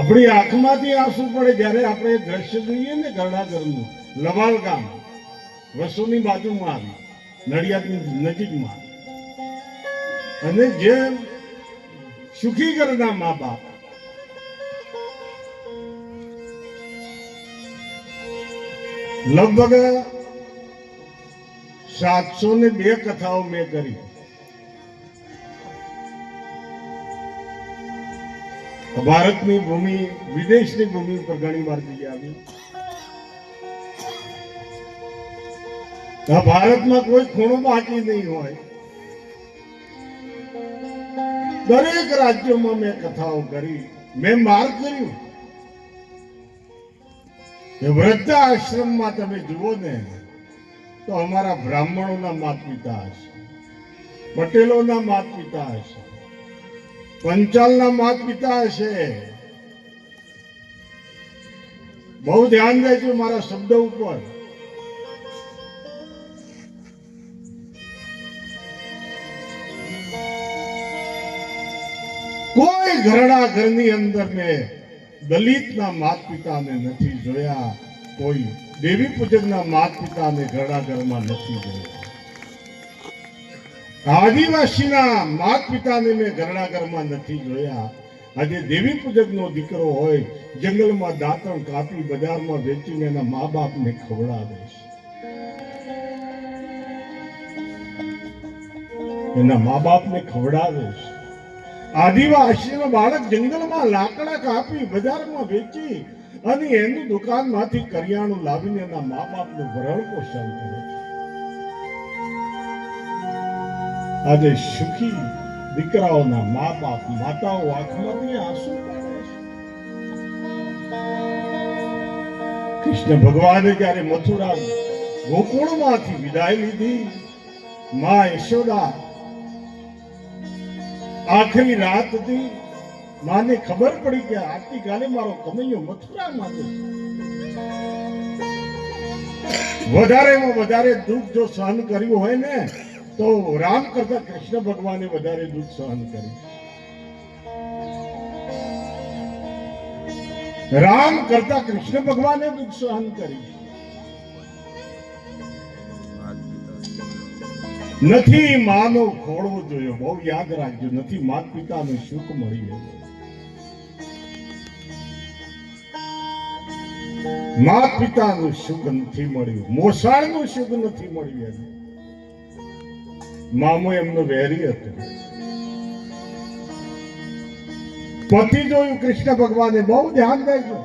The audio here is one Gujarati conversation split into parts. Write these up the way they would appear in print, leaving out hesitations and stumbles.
આપણી આંખમાંથી આંસુ પડે જ્યારે આપણે દ્રશ્ય જોઈએ ને ગરડાગરનું લવાલ ગામ વસોની બાજુમાં આવી નડિયાદની નજીકમાં, અને જે સુખી ઘરના મા બાપ લગભગ 702 કથાઓ મેં કરી. ભારતની ભૂમિ વિદેશની ભૂમિ પર ઘણી વાર જઈ આવી. ભારતમાં કોઈ ખૂણો બાકી નહીં હોય. દરેક રાજ્યોમાં મેં કથાઓ કરી, મેં માર્ગ કર્યું કે વૃદ્ધા આશ્રમમાં તમે જુઓ ને તો અમારા બ્રાહ્મણોના માત પિતા હશે, પટેલોના માત પિતા હશે, પંચાલના માત પિતા હશે. બહુ ધ્યાન દેજો મારા શબ્દ ઉપર. કોઈ ઘરડા ઘરની અંદર મેં દલિતના માત પિતાને નથી જોયા, કોઈ દેવી પૂજકના માત પિતાને ઘરડા ઘરમાં નથી જોયા. આદિવાસીના માત પિતાને મેં ઘરડા ઘરમાં નથી જોયા. આજે દેવી પૂજકનો દીકરો હોય, જંગલમાં દાંતણ કાપી બજારમાં વેચીને એના મા બાપને ખવડાવે છે. એના મા બાપને ખવડાવે છે. આદિવાસીનો બાળક જંગલમાં લાકડા કાપી બજારમાં વેચી અને એની દુકાનમાંથી કરિયાણું લાવીને એના મા બાપનું ભરણ પોષણ કરે છે. આજે સુખી દીકરાઓના મા બાપ માતાઓ આંખમાંથી આંસુ પાડે છે. કૃષ્ણ ભગવાને જ્યારે મથુરા ગોકુળમાંથી વિદાય લીધી, માં યશોદા આખરી રાત હતી, માને ખબર પડી કે આવતીકાલે મારો કનૈયો મથુરામાં છે. વધારેમાં વધારે દુઃખ જો સહન કર્યું હોય ને તો રામ કરતા કૃષ્ણ ભગવાને વધારે દુઃખ સહન કર્યું. રામ કરતા કૃષ્ણ ભગવાને દુઃખ સહન કર્યું. નથી માનો ખોળવો જોયો. બહુ યાદ રાખજો, નથી માત પિતાનું સુખ મળ્યું. માત પિતાનું સુખ નથી મળ્યું, મોસાળનું સુખ નથી મળ્યું. મામો એમનો વેરી હતો. પતિ જોયું કૃષ્ણ ભગવાને. બહુ ધ્યાન દેજો.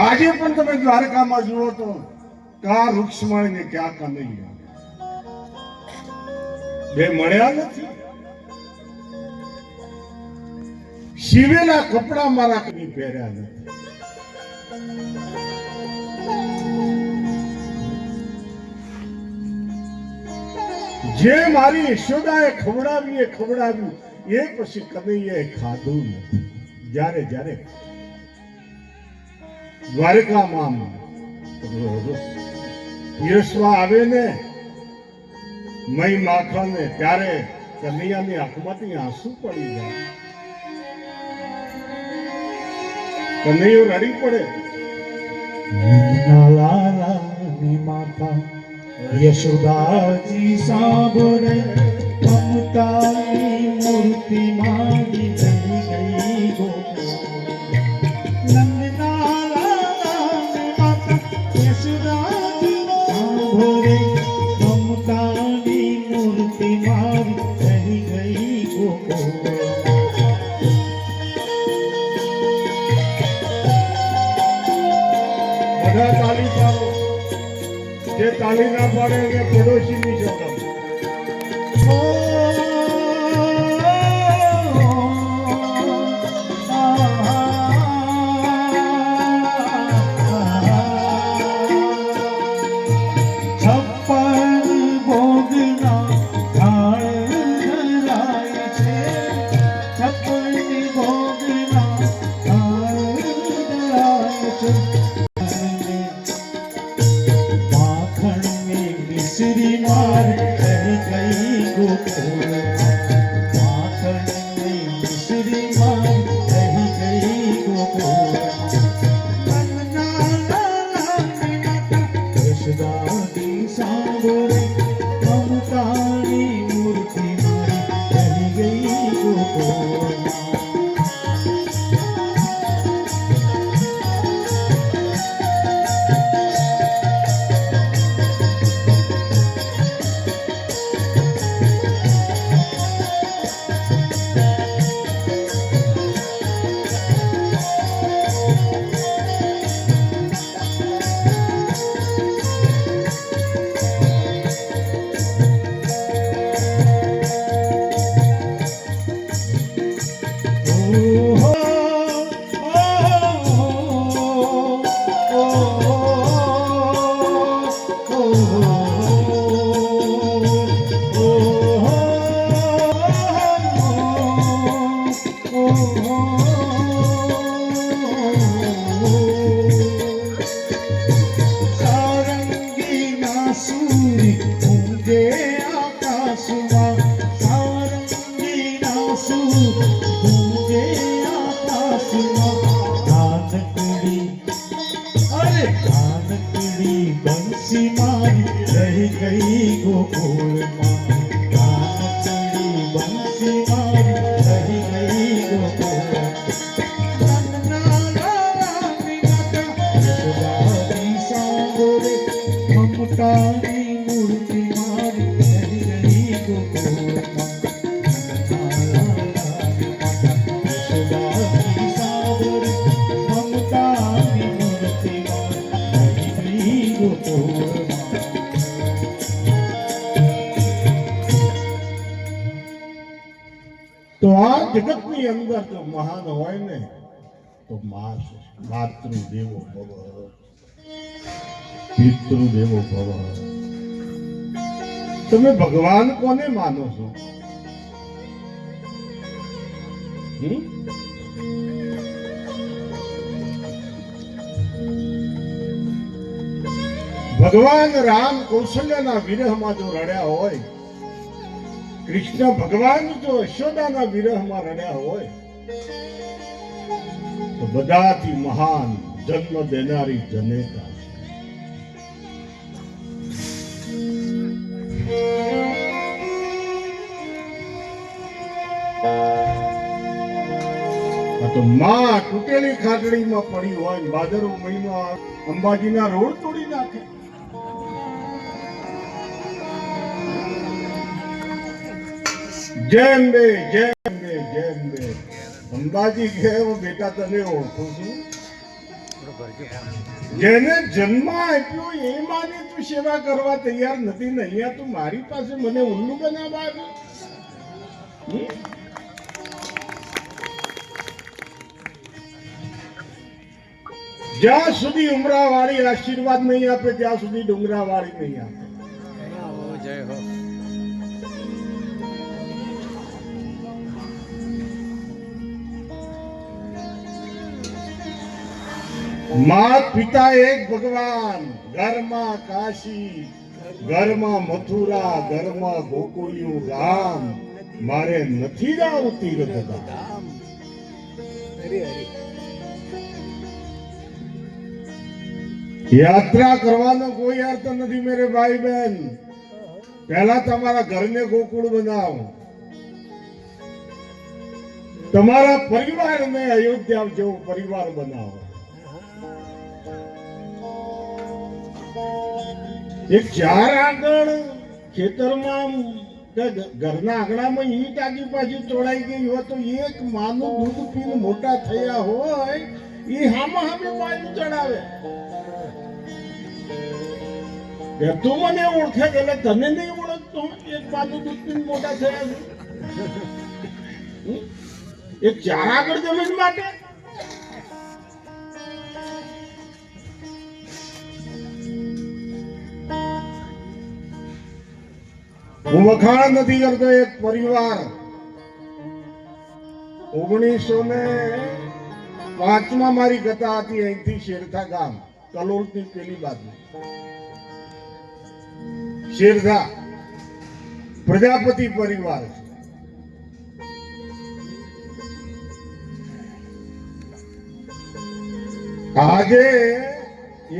આજે પણ તમે દ્વારકામાં જુઓ તો કા રૂક્ષ્મણી ને ક્યાં કનૈયા બે મળ્યા નથી. શિવેલા કપડા મારા કદી પહેર્યા નથી. જે મારી યશોદાએ ખવડાવ્યું એ પછી કનૈયાએ ખાધું નથી. જ્યારે જ્યારે દ્વારકામાં પીરસવા આવે ને મય માખણ ને, ત્યારે કનૈયાની આંખમાંથી આંસુ પડી જાય. કનૈયો રડી પડે. લાલાની માતા યશોદાજી સાંભળે, મમતાની મૂર્તિ મારી બની ગઈ ગોકુળ. તાલી પાડો. જે તાલી ના પાડે એને પડોશી ની શોધો. श्री मार गई गोकुल माखन में નાનકડી બંસી મારી રહી ગઈ ગોકુળમાં નાનકડી બંસી મારી રહી ગઈ ગોકુળમાં નાના લાલાની માતા યશોદાની સાંભળે મમતાની મૂર્તિ મારી રહી ગઈ ગોકુળમાં નાના લાલાની માતા યશોદાની સાંભળે મમતાની મૂર્તિ મારી રહી ગઈ ગોકુળમાં તો આ જગતની અંદર જો મહાન હોય ને તો માતૃદેવો ભવ પિતૃદેવો ભવ. તમે ભગવાન કોને માનો છો? ભગવાન રામ કૌશલ્યના વિરહમાં જો રડ્યા હોય, કૃષ્ણ ભગવાન જો યશોદાના વિરહમાં રડ્યા હોય, તો બધાથી મહાન જન્મ દેનારી જનેતા છે. આ તો માં તૂટેલી ખાટડીમાં પડી હોય ને ભાદરવો મહિનો અંબાજીના રોડ તોડી નાખે. જેમ બે જેમ બે જેમ બે અંબાજી કે બેટા તને ઓળખું છું. જેને જન્મ આપ્યો એ માની તું સેવા કરવા તૈયાર નથી ને અહીંયા તું મારી પાસે મને ઉલ્લુ બનાવવા આવ્યો. જ્યાં સુધી ઉમરા વાળી આશીર્વાદ નહીં આપે ત્યાં સુધી ડુંગરા વાળી નહીં આપે. જય હો. માત પિતા એક ભગવાન, ઘરમાં કાશી, ઘરમાં મથુરા, ઘરમાં ગોકુળિયું ગામ. મારે નથી જાવું તીર્થધામ. યાત્રા કરવાનો કોઈ અર્થ નથી મેરે ભાઈ બહેન. પહેલા તમારા ઘરને ગોકુળ બનાવો, તમારા પરિવારને અયોધ્યા જેવો પરિવાર બનાવો. એક ચાર આગળ ખેતરમાં ઘરના આંગણામાં ઈ ટાંકી પાછી તોડાઈ ગઈ હોય તો એક માનું દૂધ પીને મોટા થયા હોય એ હામાં હામે પાણી ચડાવે. તું મને ઓળખે એટલે તને નહીં ઓળખતો. એક માનું દૂધ પીને મોટા થયા છે. એક ચાર આગળ જમીન માટે હું વખાણ નથી કરતો. એક પરિવાર 1905 મારી કથા હતી. અહીંથી શેરથા ગામ, કલોલની પેલી બાજુ શેરથા પ્રજાપતિ પરિવાર છે. આજે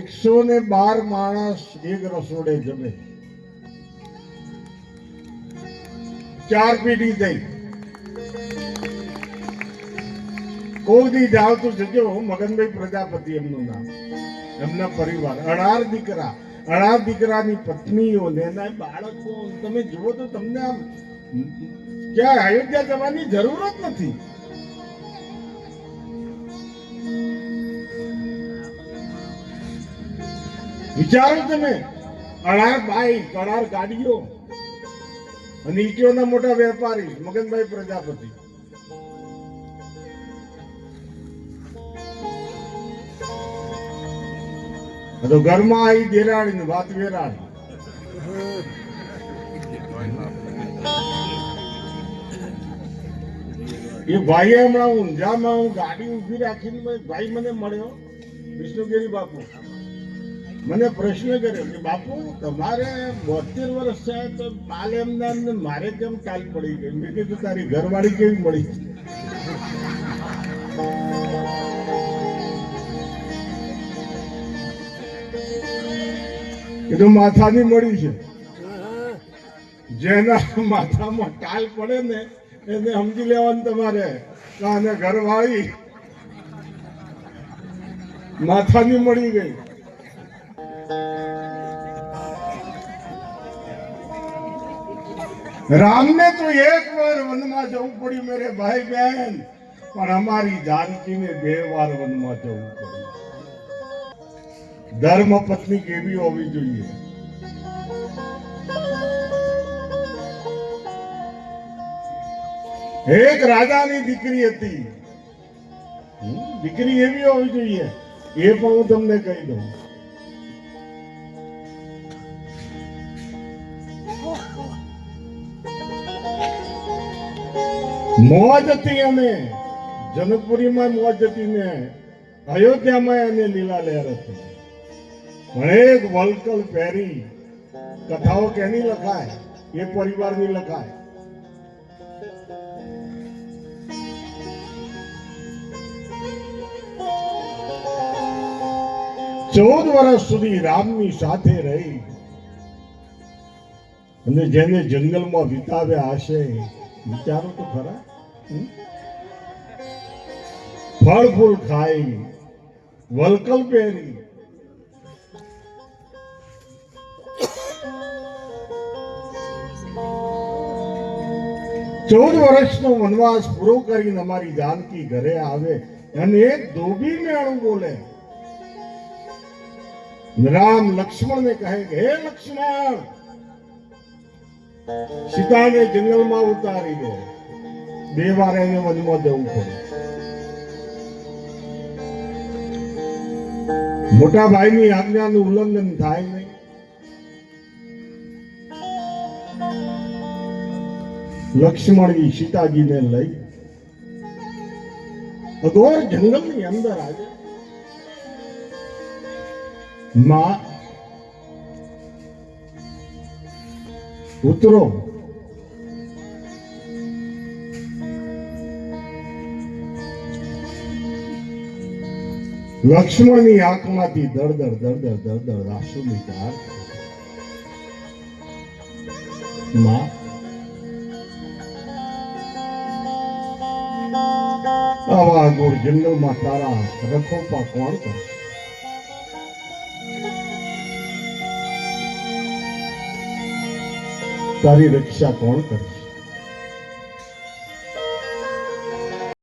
112 માણસ એક રસોડે જમે. 4 પેઢી થઈ. કોઈ દી જાવ તો જજો. મગનભાઈ પ્રજાપતિ એમનું નામ, એમના પરિવાર 18 દીકરા, 18 દીકરાની પત્નીઓ ને એના બાળકો. તમે જુઓ તો તમને આમ ક્યાં અયોધ્યા જવાની જરૂર જ નથી. વિચારો તમે, 18 બાઈક, 18 ગાડીઓ અને ઈટીઓના મોટા વેપારી મગનભાઈ પ્રજાપતિ. તો ઘરમાં આવી દેરાણી ને વાત વેરાણી. એ ભાઈએ હમણાં ઊંઝામાં હું ગાડી ઊભી રાખીને ભાઈ મને મળ્યો, વિષ્ણુગીરી બાપુ. મને પ્રશ્ન કર્યો કે બાપુ તમારે 72 વર્ષ થયા તો પાલ એમના ને મારે કેમ ટાલ પડી ગઈ? મેં કીધું તારી ઘરવાળી કેવી મળી? કીધું માથાની મળી છે. જેના માથામાં ટાલ પડે ને એને સમજી લેવાનું તમારે કે આને ઘરવાળી માથાની મળી ગઈ. રામને તો એક વાર વનમાં જવું પડ્યું મેરે ભાઈ બહેન, પણ અમારી જાનકીને 2 વાર વનમાં જવું પડ્યું. ધર્મ પત્ની કેવી હોવી જોઈએ? એક રાજાની દીકરી હતી. દીકરી એવી હોવી જોઈએ એ પણ હું તમને કહી દઉં. મોજ હતી અને જનકપુરીમાં મોજ હતી ને અયોધ્યામાં એને લીલા લહેર હતી. પણ એક વલકલ પહેરી કથાઓ કેની લખાય? એ પરિવારની લખાય. ચૌદ વર્ષ સુધી રામની સાથે રહી અને જેને જંગલમાં વિતાવ્યા હશે, વિચારો તો ખરા. ફળ ફૂલ ખાઈ, વલકલ પહેરી, ચૌદ વર્ષનો વનવાસ પૂરો કરીને અમારી જાનકી ઘરે આવે અને એક ધોબી મેળું બોલે. રામ લક્ષ્મણને કહે કે હે લક્ષ્મણ, સીતાને જંગલમાં ઉતારી દે. 2 વાર એને વનમાં જવું પડે. મોટા ભાઈની આજ્ઞાનું ઉલ્લંઘન થાય નહીં. લક્ષ્મણ સીતાજીને લઈ અઘોર જંગલની અંદર આવે. માં ઉતરો. લક્ષ્મણની આંખમાંથી દળદળ દળદળ દળદળ આંસુની ધાર. માં આવા ગોળ જંગલમાં તારા રખોપા કોણ કરશે? તારી રક્ષા કોણ કરશે?